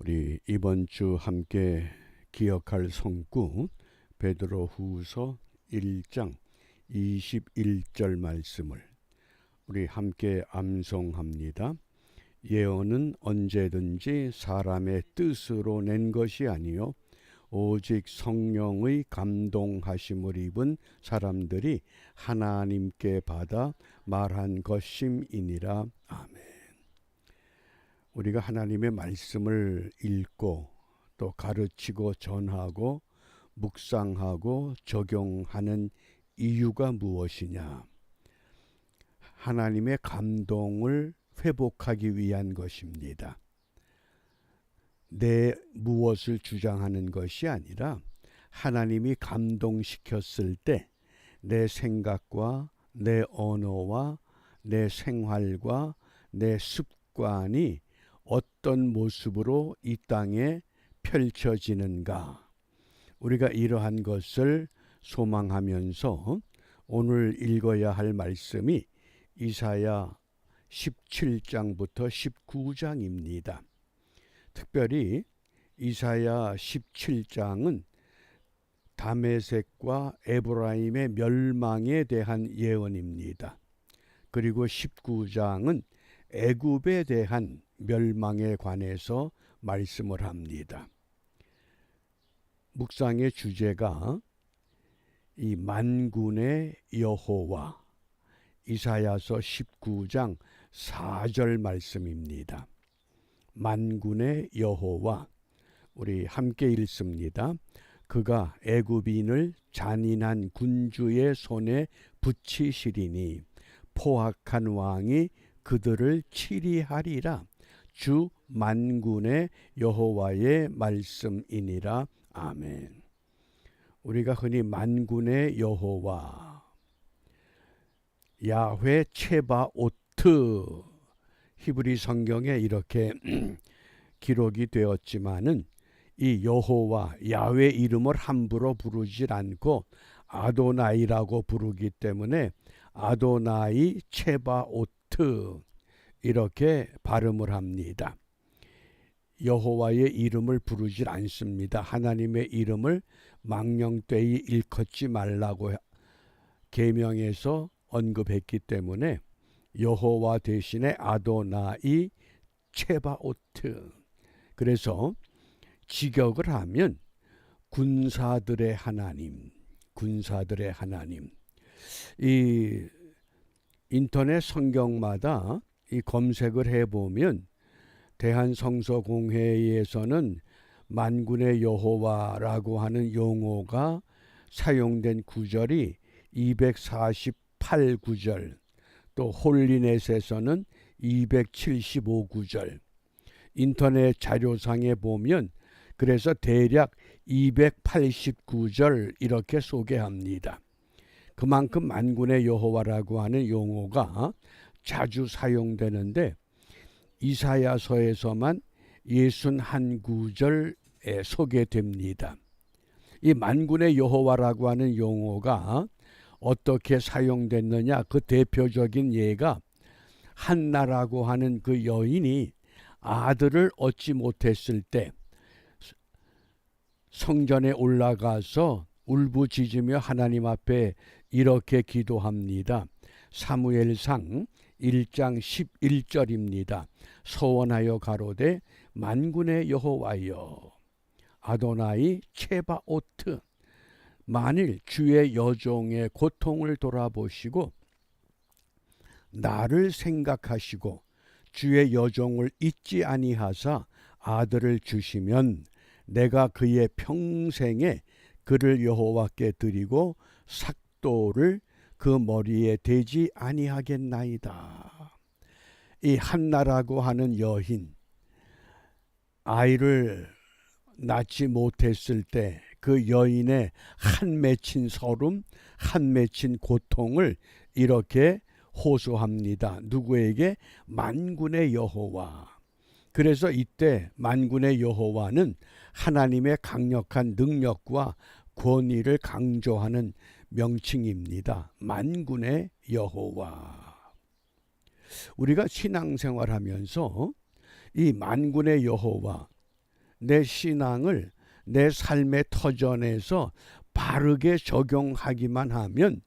우리 이번 주 함께 기억할 성구 베드로후서 1장 21절 말씀을 우리 함께 암송합니다. 예언은 언제든지 사람의 뜻으로 낸 것이 아니요 오직 성령의 감동하심을 입은 사람들이 하나님께 받아 말한 것임이니라. 아멘. 우리가 하나님의 말씀을 읽고 또 가르치고 전하고 묵상하고 적용하는 이유가 무엇이냐? 하나님의 감동을 회복하기 위한 것입니다. 내 무엇을 주장하는 것이 아니라 하나님이 감동시켰을 때 내 생각과 내 언어와 내 생활과 내 습관이 어떤 모습으로 이 땅에 펼쳐지는가? 우리가 이러한 것을 소망하면서 오늘 읽어야 할 말씀이 이사야 17장부터 19장입니다. 특별히 이사야 17장은 다메섹과 에브라임의 멸망에 대한 예언입니다. 그리고 19장은 애굽에 대한 멸망에 관해서 말씀을 합니다. 묵상의 주제가 이 만군의 여호와, 이사야서 19장 4절 말씀입니다. 만군의 여호와, 우리 함께 읽습니다. 그가 애굽인을 잔인한 군주의 손에 붙이시리니 포악한 왕이 그들을 치리하리라. 주 만군의 여호와의 말씀이니라. 아멘. 우리가 흔히 만군의 여호와, 야훼 체바오트, 히브리 성경에 이렇게 기록이 되었지만은 이 여호와 야훼 이름을 함부로 부르질 않고 아도나이라고 부르기 때문에 아도나이 체바오트 이렇게 발음을 합니다. 여호와의 이름을 부르질 않습니다. 하나님의 이름을 망령되이 일컫지 말라고 계명에서 언급했기 때문에 여호와 대신에 아도나이 체바오트. 그래서 직역을 하면 군사들의 하나님, 군사들의 하나님. 이 인터넷 성경마다 이 검색을 해보면 대한성서공회에서는 만군의 여호와라고 하는 용어가 사용된 구절이 248구절, 또 홀리넷에서는 275구절, 인터넷 자료상에 보면 그래서 대략 289절 이렇게 소개합니다. 그만큼 만군의 여호와라고 하는 용어가 자주 사용되는데 이사야서에서만 61구절에 소개됩니다. 이 만군의 여호와라고 하는 용어가 어떻게 사용됐느냐? 그 대표적인 예가 한나라고 하는 그 여인이 아들을 얻지 못했을 때 성전에 올라가서 울부짖으며 하나님 앞에 이렇게 기도합니다. 사무엘상 1장 11절입니다. 서원하여 가로되 만군의 여호와여 아도나이 체바오트, 만일 주의 여종의 고통을 돌아보시고 나를 생각하시고 주의 여종을 잊지 아니하사 아들을 주시면 내가 그의 평생에 그를 여호와께 드리고 삭도를 그 머리에 대지 아니하겠나이다. 이 한나라고 하는 여인, 아이를 낳지 못했을 때 그 여인의 한 맺힌 서름, 한 맺힌 고통을 이렇게 호소합니다. 누구에게? 만군의 여호와. 그래서 이때 만군의 여호와는 하나님의 강력한 능력과 권위를 강조하는 명칭입니다. 만군의 여호와. 우리가 신앙생활하면서 이 만군의 여호와, 내 신앙을 내 삶의 터전에서 바르게 적용하기만 하면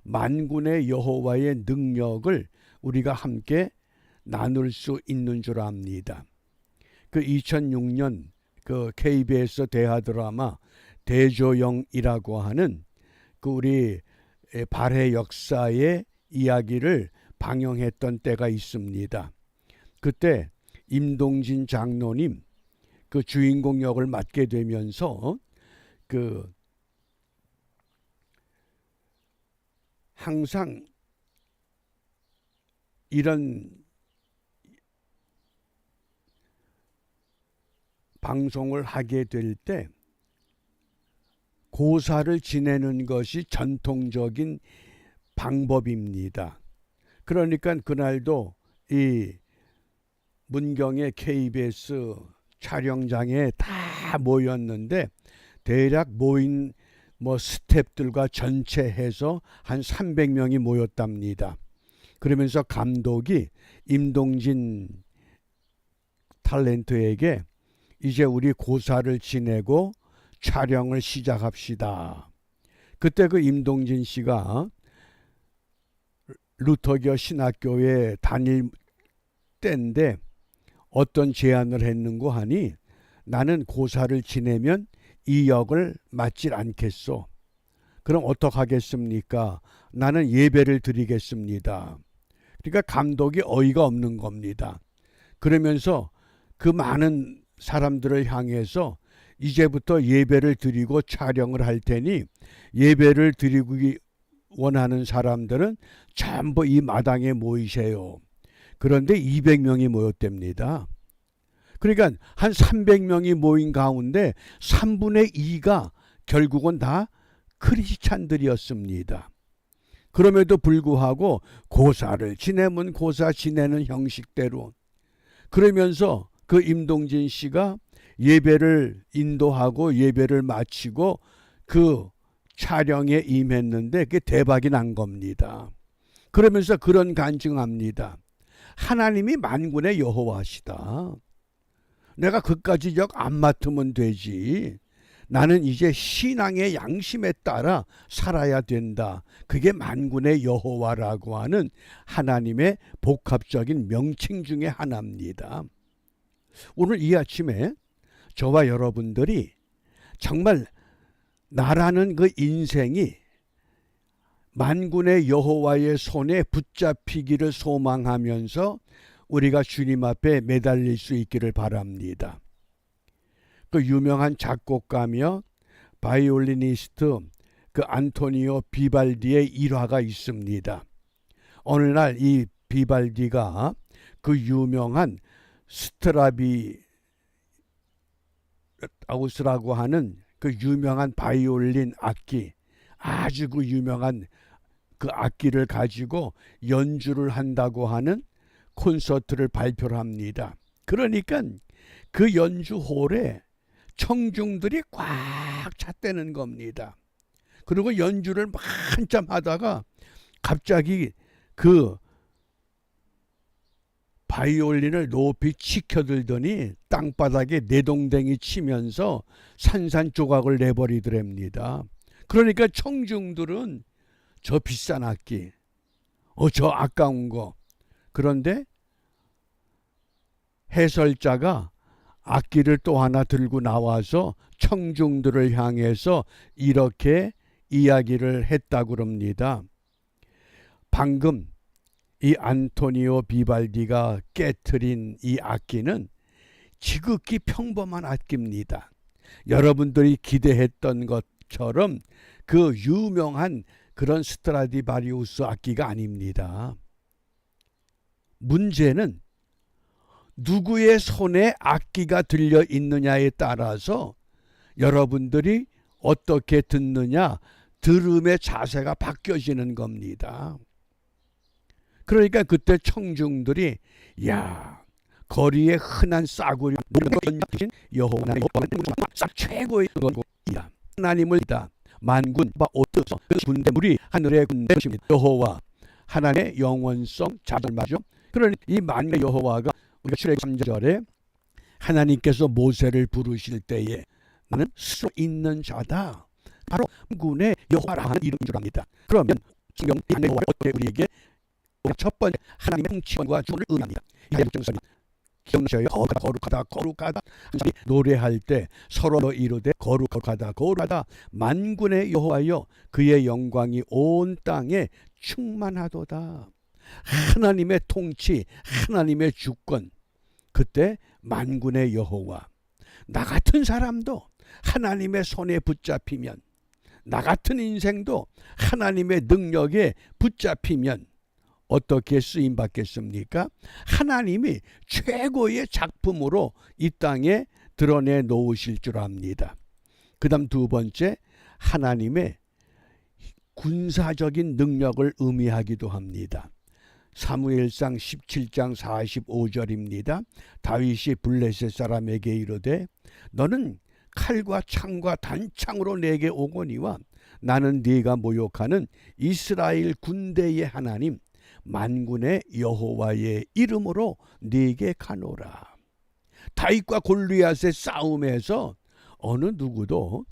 만군의 여호와의 능력을 우리가 함께 나눌 수 있는 줄 압니다. 그 2006년 그 KBS 대하 드라마 대조영이라고 하는 그 우리 발해 역사의 이야기를 방영했던 때가 있습니다. 그때 임동진 장로님 그 주인공 역을 맡게 되면서 그 항상 이런 방송을 하게 될 때 고사를 지내는 것이 전통적인 방법입니다. 그러니까 그날도 이 문경의 KBS 촬영장에 다 모였는데 대략 모인 스태프들과 전체 해서 한 300명이 모였답니다. 그러면서 감독이 임동진 탤런트에게 이제 우리 고사를 지내고 촬영을 시작합시다. 그때 그 임동진 씨가 루터교 신학교에 다닐 때인데 어떤 제안을 했는고 하니 나는 고사를 지내면 이 역을 맡질 않겠소. 그럼 어떡하겠습니까? 나는 예배를 드리겠습니다. 그러니까 감독이 어이가 없는 겁니다. 그러면서 그 많은 사람들을 향해서 이제부터 예배를 드리고 촬영을 할 테니 예배를 드리기 원하는 사람들은 전부 이 마당에 모이세요. 그런데 200명이 모였답니다. 그러니까 한 300명이 모인 가운데 3분의 2가 결국은 다 크리스찬들이었습니다. 그럼에도 불구하고 고사를 지내면 고사 지내는 형식대로 그러면서 그 임동진 씨가 예배를 인도하고 예배를 마치고 그 촬영에 임했는데 그게 대박이 난 겁니다. 그러면서 그런 간증합니다. 하나님이 만군의 여호와시다. 내가 그까지 역 안 맡으면 되지. 나는 이제 신앙의 양심에 따라 살아야 된다. 그게 만군의 여호와라고 하는 하나님의 복합적인 명칭 중에 하나입니다. 오늘 이 아침에 저와 여러분들이 정말 나라는 그 인생이 만군의 여호와의 손에 붙잡히기를 소망하면서 우리가 주님 앞에 매달릴 수 있기를 바랍니다. 그 유명한 작곡가며 바이올리니스트 그 안토니오 비발디의 일화가 있습니다. 어느 날 이 비발디가 그 유명한 스트라비아우스라고 하는 그 유명한 바이올린 악기, 아주 그 유명한 그 악기를 가지고 연주를 한다고 하는 콘서트를 발표를 합니다. 그러니까 그 연주홀에 청중들이 꽉 찼다는 겁니다. 그리고 연주를 한참 하다가 갑자기 그 바이올린을 높이 치켜들더니 땅바닥에 내동댕이 치면서 산산조각을 내버리더랍니다. 그러니까 청중들은 저 비싼 악기, 저 아까운 거. 그런데 해설자가 악기를 또 하나 들고 나와서 청중들을 향해서 이렇게 이야기를 했다고 합니다. 방금 이 안토니오 비발디가 깨트린 이 악기는 지극히 평범한 악기입니다. 여러분들이 기대했던 것처럼 그 유명한 그런 스트라디바리우스 악기가 아닙니다. 문제는 누구의 손에 악기가 들려 있느냐에 따라서 여러분들이 어떻게 듣느냐, 들음의 자세가 바뀌어지는 겁니다. 그러니까 그때 청중들이 야, 거리에 흔한 싸구려 연주신 여호와는 최고의 것이다. 하나님을 다 만군 바오트서 군대물이 하늘의 군대십니다. 여호와 하나님의 영원성 자절마죠. 그러니 이 만군의 여호와가 우리가 출애굽 3절에 하나님께서 모세를 부르실 때에 나는 스스로 있는 자다, 바로 만군의 여호와라는 이름인 줄 압니다. 그러면 성경 여호와 어떻게 우리에게 첫 번째 하나님의 통치권과 주권을 의미합니다. 이정선이 기억나셔요? 거룩하다 거룩하다 노래할 때 서로 이르되 거룩하다 거룩하다 만군의 여호와여 그의 영광이 온 땅에 충만하도다. 하나님의 통치, 하나님의 주권, 그때 만군의 여호와. 나 같은 사람도 하나님의 손에 붙잡히면, 나 같은 인생도 하나님의 능력에 붙잡히면 어떻게 쓰임 받겠습니까? 하나님이 최고의 작품으로 이 땅에 드러내 놓으실 줄 압니다. 그 다음 두 번째, 하나님의 군사적인 능력을 의미하기도 합니다. 사무엘상 17장 45절입니다. 다윗이 블레셋 사람에게 이르되 너는 칼과 창과 단창으로 내게 오거니와 나는 네가 모욕하는 이스라엘 군대의 하나님 만군의 여호와의 이름으로 네게 가노라. 다윗과 골리앗의 싸움에서 어느 누구도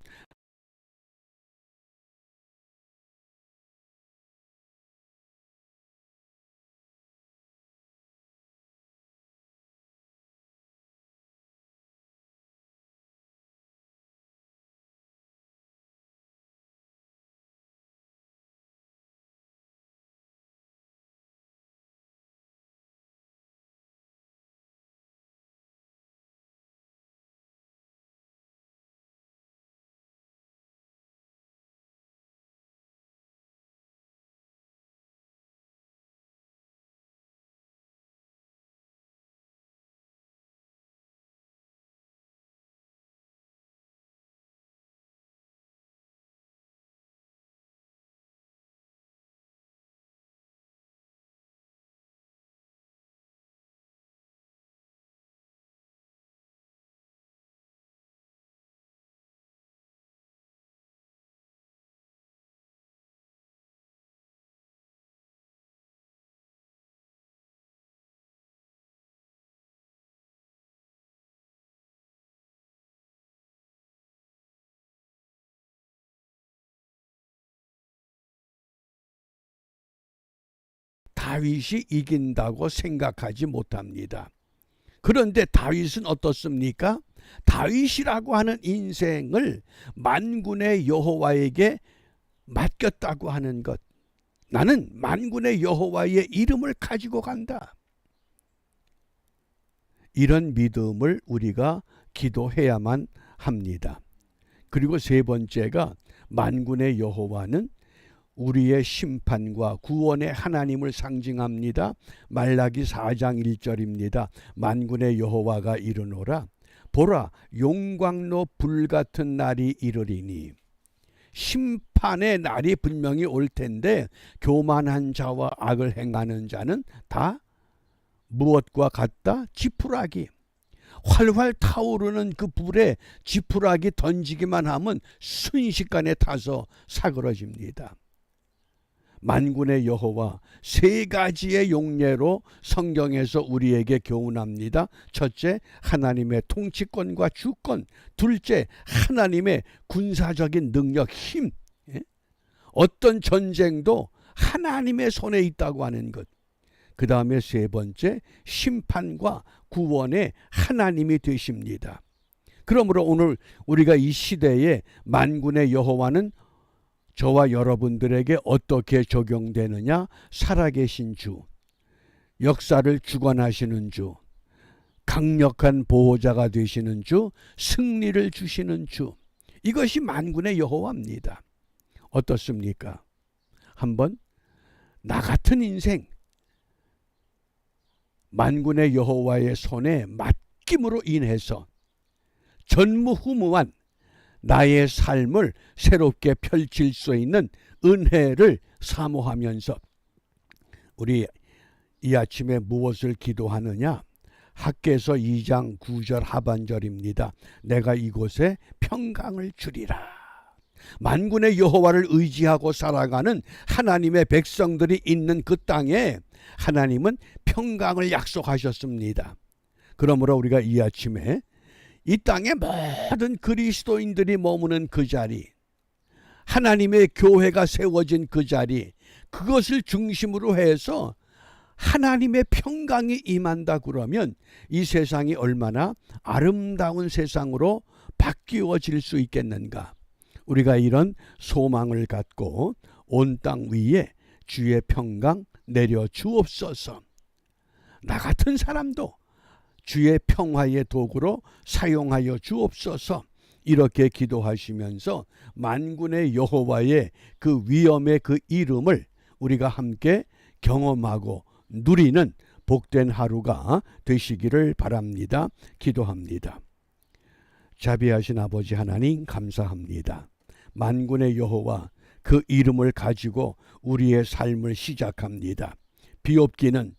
다윗이 이긴다고 생각하지 못합니다. 그런데 다윗은 어떻습니까? 다윗이라고 하는 인생을 만군의 여호와에게 맡겼다고 하는 것. 나는 만군의 여호와의 이름을 가지고 간다. 이런 믿음을 우리가 기도해야만 합니다. 그리고 세 번째가 만군의 여호와는 우리의 심판과 구원의 하나님을 상징합니다. 말라기 4장 1절입니다. 만군의 여호와가 이르노라 보라 용광로 불같은 날이 이르리니. 심판의 날이 분명히 올 텐데 교만한 자와 악을 행하는 자는 다 무엇과 같다? 지푸라기. 활활 타오르는 그 불에 지푸라기 던지기만 하면 순식간에 타서 사그러집니다. 만군의 여호와 세 가지의 용례로 성경에서 우리에게 교훈합니다. 첫째, 하나님의 통치권과 주권. 둘째, 하나님의 군사적인 능력, 힘. 어떤 전쟁도 하나님의 손에 있다고 하는 것. 그 다음에 세 번째, 심판과 구원의 하나님이 되십니다. 그러므로 오늘 우리가 이 시대에 만군의 여호와는 저와 여러분들에게 어떻게 적용되느냐? 살아계신 주, 역사를 주관하시는 주, 강력한 보호자가 되시는 주, 승리를 주시는 주. 이것이 만군의 여호와입니다. 어떻습니까? 한번 나 같은 인생 만군의 여호와의 손에 맡김으로 인해서 전무후무한 나의 삶을 새롭게 펼칠 수 있는 은혜를 사모하면서 우리 이 아침에 무엇을 기도하느냐? 학개서 2장 9절 하반절입니다. 내가 이곳에 평강을 주리라. 만군의 여호와를 의지하고 살아가는 하나님의 백성들이 있는 그 땅에 하나님은 평강을 약속하셨습니다. 그러므로 우리가 이 아침에 이 땅의 모든 그리스도인들이 머무는 그 자리, 하나님의 교회가 세워진 그 자리, 그것을 중심으로 해서 하나님의 평강이 임한다 그러면 이 세상이 얼마나 아름다운 세상으로 바뀌어질 수 있겠는가. 우리가 이런 소망을 갖고 온 땅 위에 주의 평강 내려 주옵소서. 나 같은 사람도 주의 평화의 도구로 사용하여 주옵소서. 이렇게 기도하시면서 만군의 여호와의 그 위엄의 그 이름을 우리가 함께 경험하고 누리는 복된 하루가 되시기를 바랍니다. 기도합니다. 자비하신 아버지 하나님 감사합니다. 만군의 여호와 그 이름을 가지고 우리의 삶을 시작합니다. 비옵기는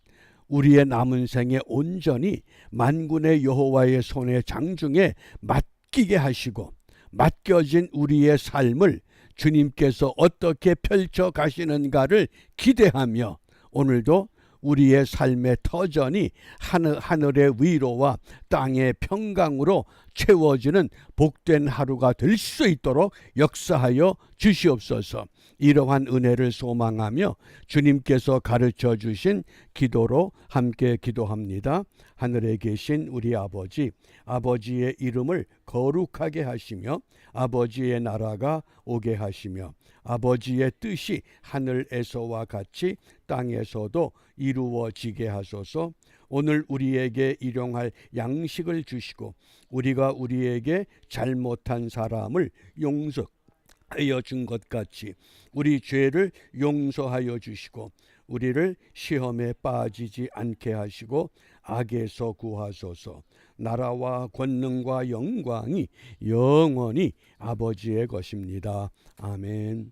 우리의 남은 생에 온전히 만군의 여호와의 손의 장중에 맡기게 하시고 맡겨진 우리의 삶을 주님께서 어떻게 펼쳐 가시는가를 기대하며 오늘도 우리의 삶의 터전이 하늘의 위로와 땅의 평강으로 채워지는 복된 하루가 될 수 있도록 역사하여 주시옵소서. 이러한 은혜를 소망하며 주님께서 가르쳐 주신 기도로 함께 기도합니다. 하늘에 계신 우리 아버지, 아버지의 이름을 거룩하게 하시며 아버지의 나라가 오게 하시며 아버지의 뜻이 하늘에서와 같이 땅에서도 이루어지게 하소서. 오늘 우리에게 일용할 양식을 주시고 우리가 우리에게 잘못한 사람을 용서하여 준 것 같이 우리 죄를 용서하여 주시고 우리를 시험에 빠지지 않게 하시고 악에서 구하소서. 나라와 권능과 영광이 영원히 아버지의 것입니다. 아멘.